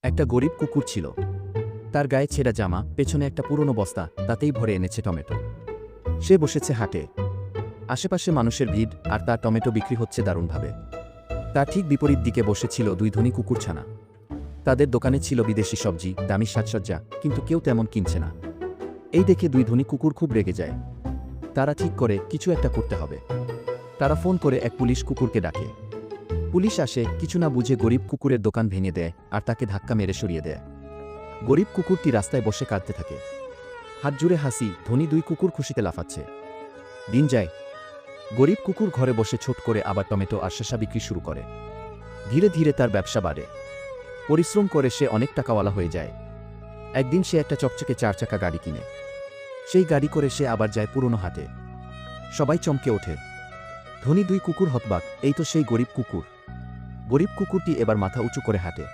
একটা গরিব কুকুর ছিল। তার গায়ে ছেঁড়া জামা, পেছনে একটা পুরনো বস্তা, তাতেই ভরে এনেছে টমেটো। সে বসেছে হাটে। আশেপাশে মানুষের ভিড়, আর তার টমেটো বিক্রি হচ্ছে দারুণভাবে। তার ঠিক বিপরীত দিকে বসেছিল দুই ধনী কুকুরছানা। তাদের দোকানে ছিল বিদেশি সবজি, দামি সাজসজ্জা, কিন্তু কেউ তেমন কিনছে না। এই দেখে দুই ধনী কুকুর খুব রেগে যায়। তারা ঠিক করে কিছু একটা করতে হবে। তারা ফোন করে এক পুলিশ কুকুরকে ডাকে। পুলিশ আসে, কিছু না বুঝে গরিব কুকুরের দোকান ভেঙে দেয় আর তাকে ধাক্কা মেরে সরিয়ে দেয়। গরিব কুকুরটি রাস্তায় বসে কাঁদতে থাকে। হাত জুড়ে হাসি, ধনী দুই কুকুর খুশিতে লাফাচ্ছে। দিন যায়। গরিব কুকুর ঘরে বসে ছোট করে আবার টমেটো আর শসা বিক্রি শুরু করে। ধীরে ধীরে তার ব্যবসা বাড়ে। পরিশ্রম করে সে অনেক টাকাওয়ালা হয়ে যায়। একদিন সে একটা চকচকে 4 চাকা গাড়ি কিনে। সেই গাড়ি করে সে আবার যায় পুরনো হাটে। সবাই চমকে ওঠে। ধনী দুই কুকুর হতবাক, এই তো সেই গরিব কুকুর। গরিব কুকুরটি এবার মাথা উঁচু করে হাঁটে।